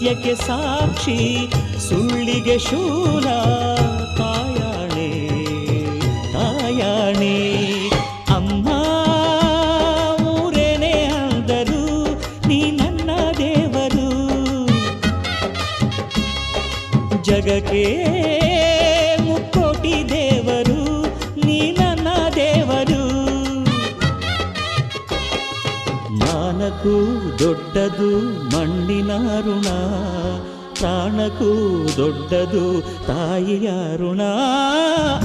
ಸತ್ಯಕ್ಕೆ ಸಾಕ್ಷಿ ಸುಳ್ಳಿಗೆ ಶೂಲ ತಾಯಾಣೆ ತಾಯಾಣೆ ಅಮ್ಮ ಊರೇನೇ ಅಂದರು ನೀ ನನ್ನ ದೇವರು ಜಗಕ್ಕೆ ಮುಕ್ಕೋಟಿ ದೇವರು ನೀ ನನ್ನ ದೇವರು ಮಾನಕ್ಕೂ ದೊಡ್ಡದು ಮಣ್ಣಿನ ಋಣ ಪ್ರಾಣಕ್ಕೂ ದೊಡ್ಡದು ತಾಯಿಯ ಋಣ